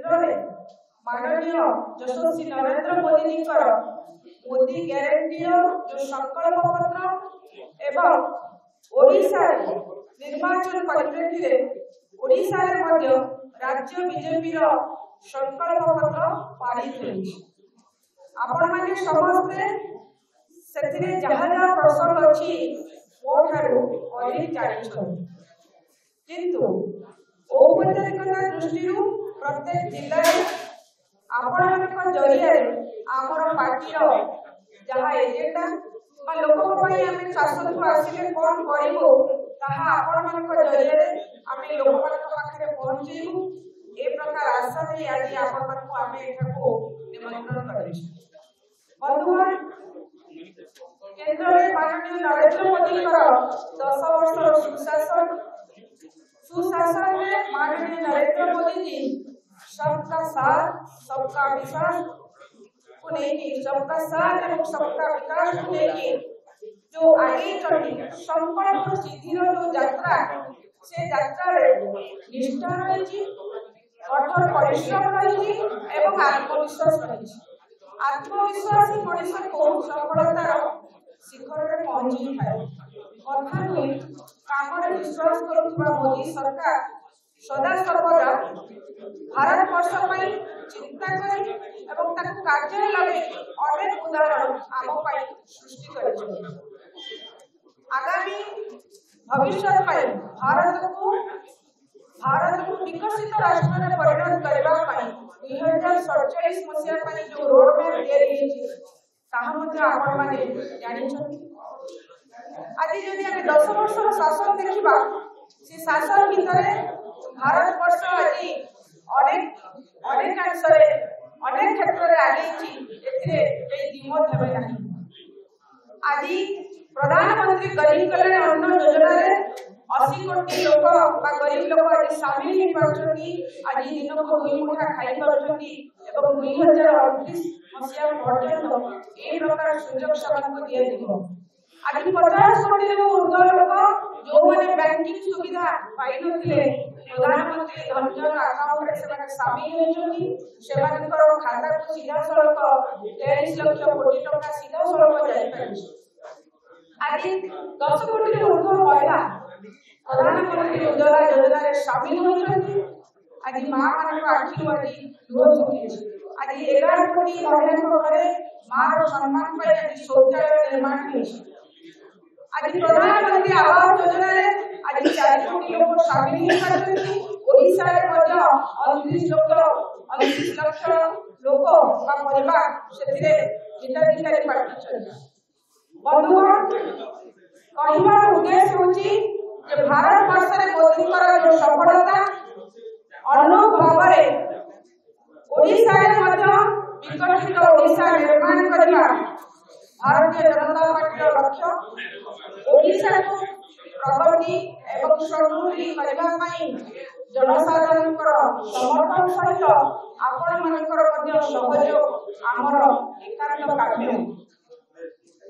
केंद्र में माननीय यशस्वी नरेंद्र मोदी जी मोदी ग्यारंटी जो संकल्प पत्र एवं ओडिशा निर्वाचन परिप्रेक्षी ओडिशा राज्य बीजेपी संकल्प पत्र पारित होइछि। आपण माने समस्ते सेथिरे जहाँ जहाँ प्रसंग अछि मो ठारू अधिक जानिछन, किंतु औपचारिकता दृष्टि प्रत्येक जिले आपण जरिया आमर पार्टी जहाँ एजेंडा लोक शासन को आसिले कौन करूँ ताहा आपण जरिया आम लोक पाखे पहुँचू ए प्रकार आशा नहीं आज आपण निमंत्रण कर बंधुगण केंद्र में माननीय नरेंद्र मोदी 10 वर्ष सुशासन में माननीय नरेंद्र मोदी जी सबका साथ सबका विकास को लेकर सबका साथ और सबका विकास को लेकर जो आगे चली संकल्प सिद्धिर जो यात्रा से यात्रा निष्ठा रही कठोर परिश्रम रही एवं आत्मविश्वास रही। आत्मविश्वास ही मनुष्य को सफलतार शिखर में पहुंची थाए। कथा नुहे काम विश्वास करुवा मोदी सरकार सदा सर्वदा भारत वर्ष चिंता कर कार्य लगे अनेक उदाहरण आम सृष्टि कर आगामी भविष्य भारत को विकसित राष्ट्र में परिणत करने 2047 मसीहा जो रोड मैप आज जदि 10 वर्ष शासन देखा से शासन भितर भारत वर्ष आज अनेक क्षेत्र में आगे आज प्रधानमंत्री गरीब कल्याण अन्न योजना 80 कोटी लोक गरीब लोक आज सामिल होती आज दिन को 2 मुठा खाई पार्टी 2029 मसीहा पर्यटन ए प्रकार सुजोग सेवाक दिया आज 50 कोटी ऊर्ध्व लोक जो मैंने बैंकिंग सुविधा पाई नथिले प्रधानमंत्री धनजन अकाउंट से सामिल होती खाता को सीधा सड़क 23 लाख कोटी टका सीधा सड़क जाई आज 10 कोटी ऊर्ध्व महिला प्रधानमंत्री उज्ज्वला योजना रे शामिल होती आज मां मान आखि वाली आज 11 कोटी महिला घरे मां सम्मान पर आज शौचालय निर्माण होती आज प्रधानमंत्री आवास योजना रे आज 4 कोटी लोग शामिल होती ओडिशा रे 29 लाख लोक बा परिवार सेतिरे हिताधिकारी पार्टी बंधुगण कहबार उद्देश्य होची जे भारत वर्ष रे मोदी जो सफलता अनुभव रे ओडिशा रे विकसित ओडिशा निर्माण करना भारतीय जनता पार्टी लक्ष्य ओडिशा को प्रगति एवं समृद्धि करने जनसाधारण समर्थन सहित आपण मानकर सहयोग आमर एकांत कार्य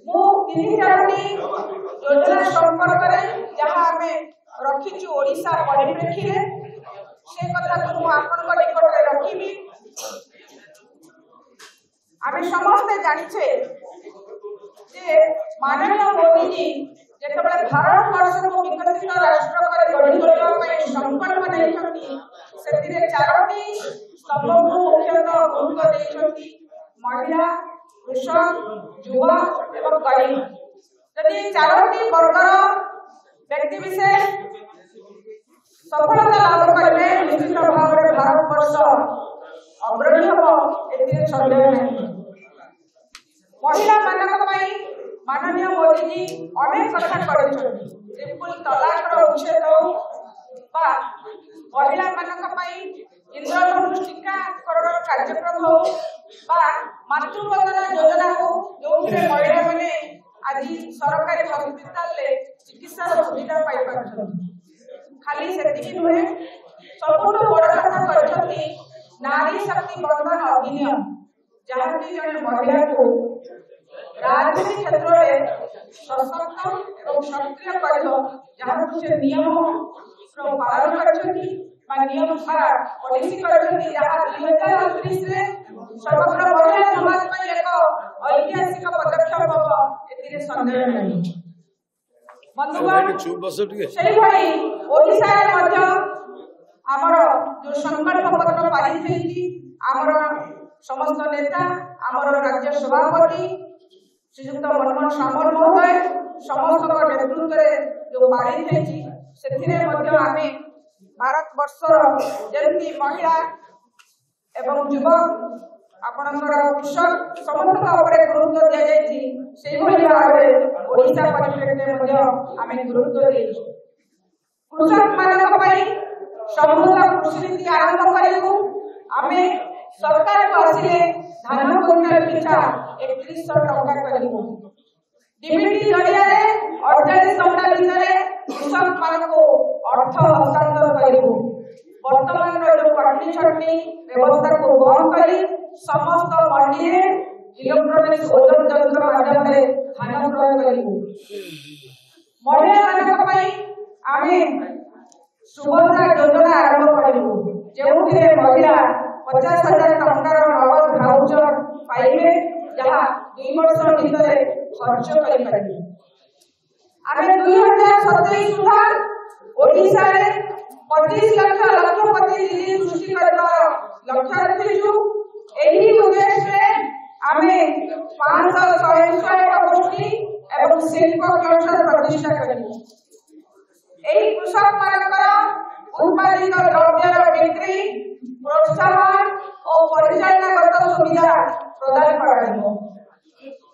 मु 3-4 योजना संपर्क में जहाँ आम रखीचु ओडिशा परिप्रेक्षी से कथा को आपण निकट रखी आम समस्ते जानिछे जे माननीय मोदी जी जेतबेले भारत वर्ष को विकसित राष्ट्र पर गढ़ी तोड़वा संकल्प नेइछथि सेतिरे 4टी स्तंभ को मुख्यतः गुरुत्व देइछथि महिला कृषक युवा एवं गरीब यदि 4टी वर्गर व्यक्ति विशेष सफलता लाभ करेंगे निश्चित भाव में भारत वर्ष अग्रणी हम एथिरे संदेह नहीं। महिला माननीय मोदी जी अनेक कथा करिछथि तलाक उच्छेद बा महिला इंद्रधनुष टीकाकरण कार्यक्रम हो बा मातृवंदना योजना हो जो महिला मैंने आज सरकारी हस्पिटाल चिकित्सा सुविधा पाई खाली से नुहे सबुठ बड़ कथा कर नारी शक्ति बंधन अधिनियम जहाँ जन महिला को राजनीति क्षेत्र में सशक्त और सक्रिय कर जहाँ से नियम पालन कर नियम द्वारा पॉलिसी करछथि जहा 2029 रे समग्र महिला समाज पर एक ऐतिहासिक पदक्षेप होबो एतिरे संदेह नहीं। बंधुगण सेही भई ओडिसा रे मध्य हमर जो संकल्प पत्र पारित हेछि हमर समस्त नेता हमर राज्य सभापति श्रीयुक्त मनमोहन सामल महोदय समस्त नेतृत्व रे जो पारित हेछि सेथिरे मध्य आमे भारत वर्षर जेमती महिला एवं युवक आपणकर कृषक समस्त उपरे गुरुत्व दिया जायछि सेही भली भाबे ओडिशा परिप्रेक्षी मध्य आमे गुरुत्व देइछु। कृषक मानक पई समृद्ध कृषि नीति आरंभ करिबु। आमे सरकार को आसिले धान क्विंटल पिछा 3100 टका करिबु। डीबीटी जरिया रे 48 घंटा भितरे कृषक मान को अर्थ हस्तांतर करिबु। वर्तमान जो कटनी छटनी व्यवस्था को बंद करी समस्त मंडी रे इलेक्ट्रॉनिक्स ओजन यंत्र माध्यम रे धान क्रय करिबु। महिला मानक पई आमे सुभद्रा योजना आरंभ करिबु जेउथिरे महिला 50,000 टंकार नगद भाउचर पाइबे जहा 2 वर्ष भितरे खर्च करि परिबे। आमे 2027 सुधा ओडिसा रे 25 लाख लक्षपति जिली सृष्टि करबार लक्ष्य रखिछु। एही उद्देश्य रे आमे 500 स्वयं गोष्ठी एवं शिल्प क्लस्टर प्रतिष्ठा करिबु। एही कृषक मानकर उत्पादित द्रव्यर बिक्री प्रोत्साहन और परिचालनागत सुविधा प्रदान कराइबो।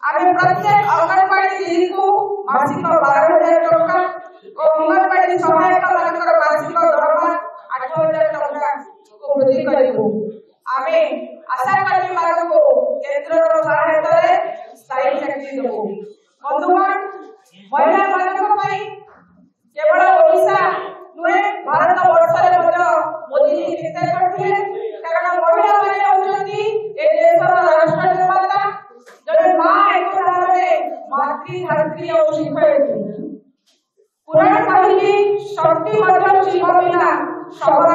आमे प्रत्येक अंगनवाड़ी दीदी को मासिक 12,000 टका और अंगनवाड़ी सहायक मानकर मासिक दरमा 8,000 टका को वृद्धि करिबो। आमे आशा कर्मी मानक को केंद्र सहायता रे स्थायी चाकरी देबो। बंधुगण महिला मानक पई केवल ओडिशा नुहे भारत वर्ष रे मध्य मोदी जी चिंता करथिले कारण महिला माने होचंती ए देशर राष्ट्र निर्माता जने मां एक भाबरे मातृ धरित्री और शिक्षयित्री। पुराण कहिली शक्ति मध्य शिव बिना सबल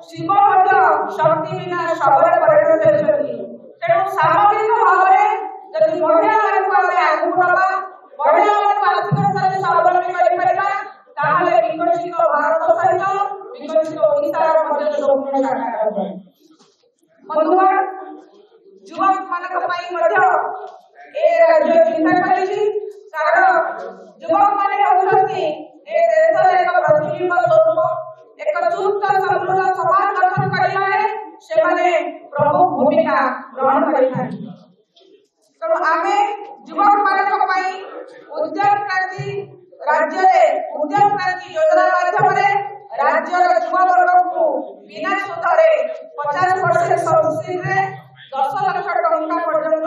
शिव मध्य शक्ति बिना सबल परिणत होचंती। तेणु सामाजिक भाबरे जदि महिला मानक आमे आगु बढ़बा महिला मानक आर्थिक स्तर स्वावलंबी करि परिबा ताहले विकसित भारत सहित विकसित ओडिशार मध्य स्वप्न साकार होबे। बंधुगण युवक मानक पई मध्य ए राज्य चिंता करिछि कारण युवक माने होउछथि ए देशर एक प्रतिबिंब स्वरूप एक सुस्थ समृद्ध समाज गठन करिबारे सेमाने प्रमुख भूमिका ग्रहण करिथाନ୍ତି। तेणु आमे युवक मानक पई उद्यम क्रांति राज्य में उद्यम क्रांति योजना माध्यम राज्य युवा वर्ग को बिना सुधरे 50% सब्सिडी रे 10 लाख टंका पर्यंत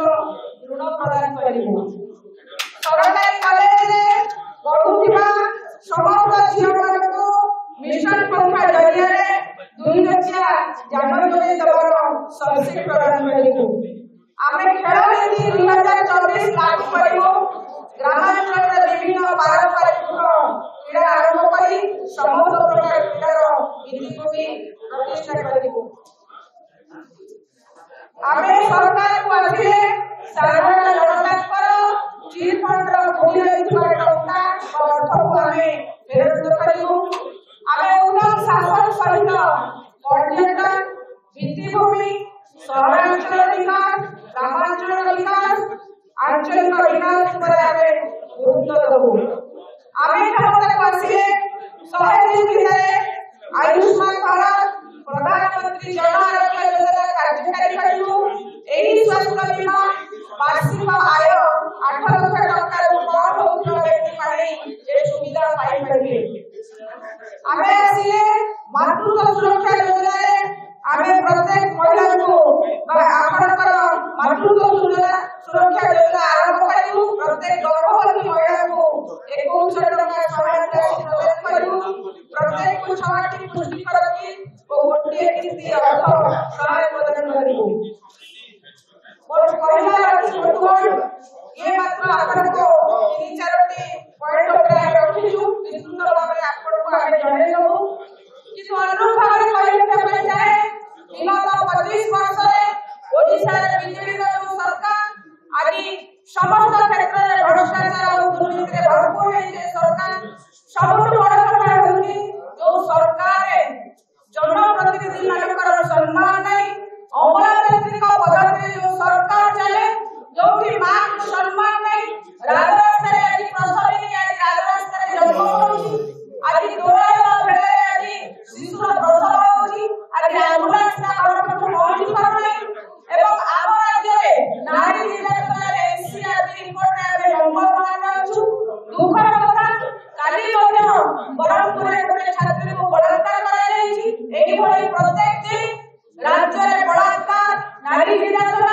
ऋण प्रदान करिबो। सरकारी कॉलेज रे पढुथिबा समस्त झियो मानक को मिशन पंखा जरिया रे 2 लक्ष जान जोड़े दबर सब्सिडी प्रदान करिबो। आमे खेल नीति 2024 लागू करिबो। ग्रामांचल विभिन्न पारंपरिक क्रीड़ा आरंभ करी समस्त प्रकार क्रीडार भित्तिभूमि प्रतिष्ठा करिबो। आमे सरकार को आसिले साधारण जनतांकर चिट फंड रो भूमि रहितबा टंका अर्थ को आमे फेरत करिबो। आमे उन्नत शासन सहित पर्यटन भित्तिभूमि सहरांचल विकास ग्रामांचल विकास आंचलिक विकास पर आमे गुरुत्व देबो। आमे भारत को आसिले 100 दिन भितरे आयुष्मान भारत प्रधानमंत्री जन आरोग्य योजना कार्यकारी करिबो। एही स्वास्थ्य बीमा वार्षिक आय 8 लाख टका रो कम होउଥିବା व्यक्ति माने ए सुविधा पाई परिबे। आमे आसिले मातृत्व सुरक्षा योजना रे आमे प्रत्येक महिला को आपनकर मातृत्व सुरक्षा योजना आरंभ करिबो। प्रत्येक गर्भवती महिला को 21 टका सहायता प्रदान करिबो। प्रत्येक को 6टी पुष्टिकर किट और गोटिए किस्ती अर्थ सहायता प्रदान करिबो। और कहला बंधुगण ये मात्र आपनको 3-4टी पॉइंट ଉପରେ ରଖିଛୁ। ବିସ୍ତୃତ ଭାବରେ ଆପଣଙ୍କୁ ଆମେ ଜଣେଇବୁ। କିନ୍ତୁ ଅନୁରୂପ ଭାବରେ କହିଲେ 40 वर्ष ओडिशा बीजेपी सरकार आज समस्त क्षेत्र में भ्रष्टाचार और दुर्नीति भरपूर है सरकार सबुठ बड़ कथा होची जो सरकार जनप्रतिनिधि मानकर सम्मान नहीं अमलातांत्रिक पद्धति जो सरकार चले जो कि मान सम्मान नहीं राजरास्ता आज प्रसवी आज राजरास्ता जन्म होची आज दोड़ा भेड़े आज शिशु प्रसव होची आज एम्बुलेंस का घर पर पहुंची पार नहीं एवं आम राज्य में नारी निर्यातन एनसीआर रिपोर्ट में नंबर 1 अछु दुखर कथा काली बरहमपुर गोटे छात्री को बलात्कार कराଯାଇଛି एही भली प्रत्येक दिन राज्य में बलात्कार नारी निर्यातन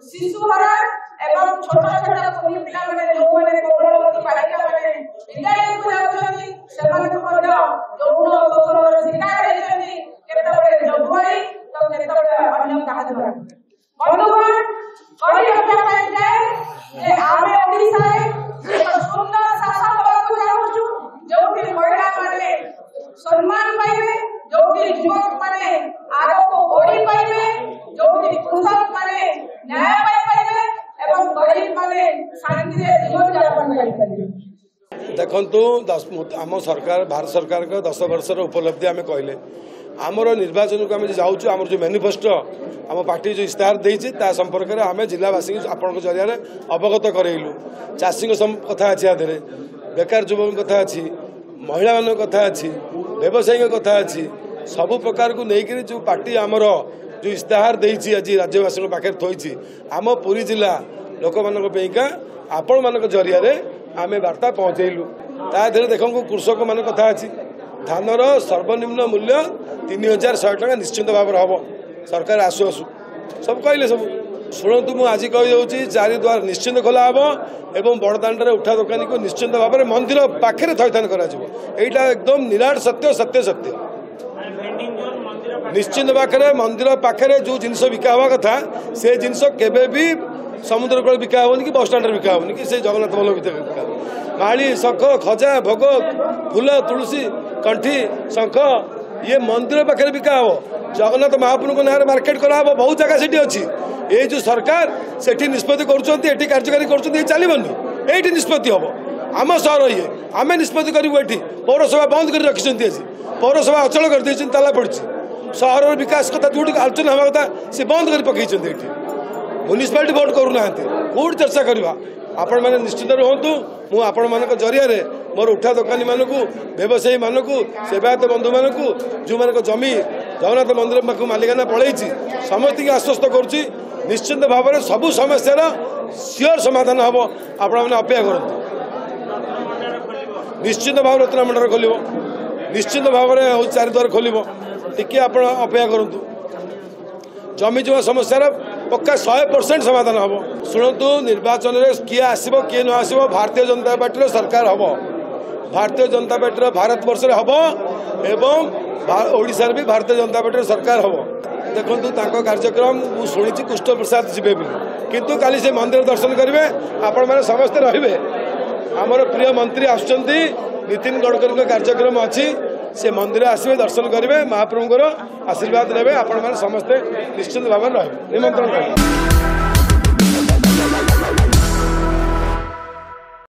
शिशु हरण एवं छोट छोट कुनी पिला माने जो माने कोबलवती बालिका माने विद्यालय को जाउछन्ती सेमानक मध्य यौन शोषणर शिकार हेछन्ती केतबेले जगवरी तो केतबेले अन्य कहा द्वारा बंधुगण कही रखा पाई जाए जे आमे ओडिसा रे एक सुंदर शासन देବାକୁ चाहूछु जोठी महिला माने सम्मान पाइबे जोठी युवक माने आगको बढ़ी पाइबे जोठी कृषक माने न्याय पाइबे एवं गरीब माने शांति रे जीवन यापन करिपारिबे। देखंतु आम सरकार भारत सरकार का 10 वर्षर उपलब्धि आम कहले आमर निर्वाचन को आम जाऊँ आम जो मैनिफेस्टो आम पार्टी जो इस्ताहार देती संपर्क में आम जिलावासी आपण जरिया अवगत करइलु चाषी कथा अच्छी आधे बेकार युवक कथा अच्छी महिला मान कथा अच्छी व्यवसायी कथा अच्छी सबु प्रकार को लेकिन जो पार्टी आमर जो इस्ताहार देती आज राज्यवासी पाखे थोड़ी आम पुरी जिला लोक मानका आपण मान जरिया आम वार्ता पहुँचेलु ताधर देख कृषक मान कथा अच्छी धानर सर्वनिम्न मूल्य 3100 टका निश्चिंत भाव हम सरकार आसु आसु सब कहले सब शुणु मुझे आज कहीदे 4 द्वार निश्चिंत खोला हम एवं बड़दाण्ड उठा दुकानी को निश्चिंत भाव में मंदिर पाखे थैथान करा एकदम निराट सत्य सत्य सत्य निश्चिंत पाखे मंदिर पाखे जो जिनस बिका हवा कथा से जिनस केबे भी समुद्र कूल बिका होनी कि बस स्टाण्ड बिका होनी कि से जगन्नाथ बल्लभ भर बिका माड़ी शंख खजा भोग फूल तुलसी कंठी शंख ये मंदिर पाखे बिका हम जगन्नाथ महाप्रभु ना मार्केट करा बहुत जगह से अच्छी ये जो सरकार से निष्पत्ति कर कार्यकारी कर चलनी ये निष्पत्ति हम आम सहर ये आम निष्पत्ति करूँ ये पौरसभा बंद कर रखिंट आज पौरसभा अचल कर ताला पड़ी सहर विकास कथा जो आलोचना हवा कथा सी बंद कर पकई म्यूनिसिपालिटी भोट करूना कौट चर्चा करवा आपण मैंने निश्चित रुहतु मु आपण मान जरिया मोर उठा दुकानी मानक व्यवसायी मानक सेवायत बंधु मानक जो मान जमी जगन्नाथ मंदिर पाक मालिकाना पलैची समस्त आश्वस्त करुच्ची निश्चित भाव में सबू समस्या सियोर समाधान हम आपण मैंने अपेक्षा करूँ निश्चित भाव रत्न मंडल खोल निश्चित भाव में 4 द्वार खोल टी आप अपेक्षा करूँ जमी जमा समस्या पक्का 100% समाधान हम शुणु निर्वाचन में किए आसो किए न आसो भारतीय जनता पार्टी सरकार हम भारतीय जनता पार्टी भारत वर्ष हम एवं ओडिशा भी भारतीय जनता पार्टी सरकार हम देखो कार्यक्रम मुझे शुणी कृष्ण प्रसाद जीवे किंतु काली से मंदिर दर्शन करेंगे आपण मैंने समस्ते रे आमर प्रिय मंत्री आसुच्च नितिन गडकरी कार्यक्रम अच्छी से मंदिर आसवे दर्शन करेंगे महाप्रभुर आशीर्वाद ने आपण मैंने समस्ते निश्चित भाव में निमंत्रण करेंगे।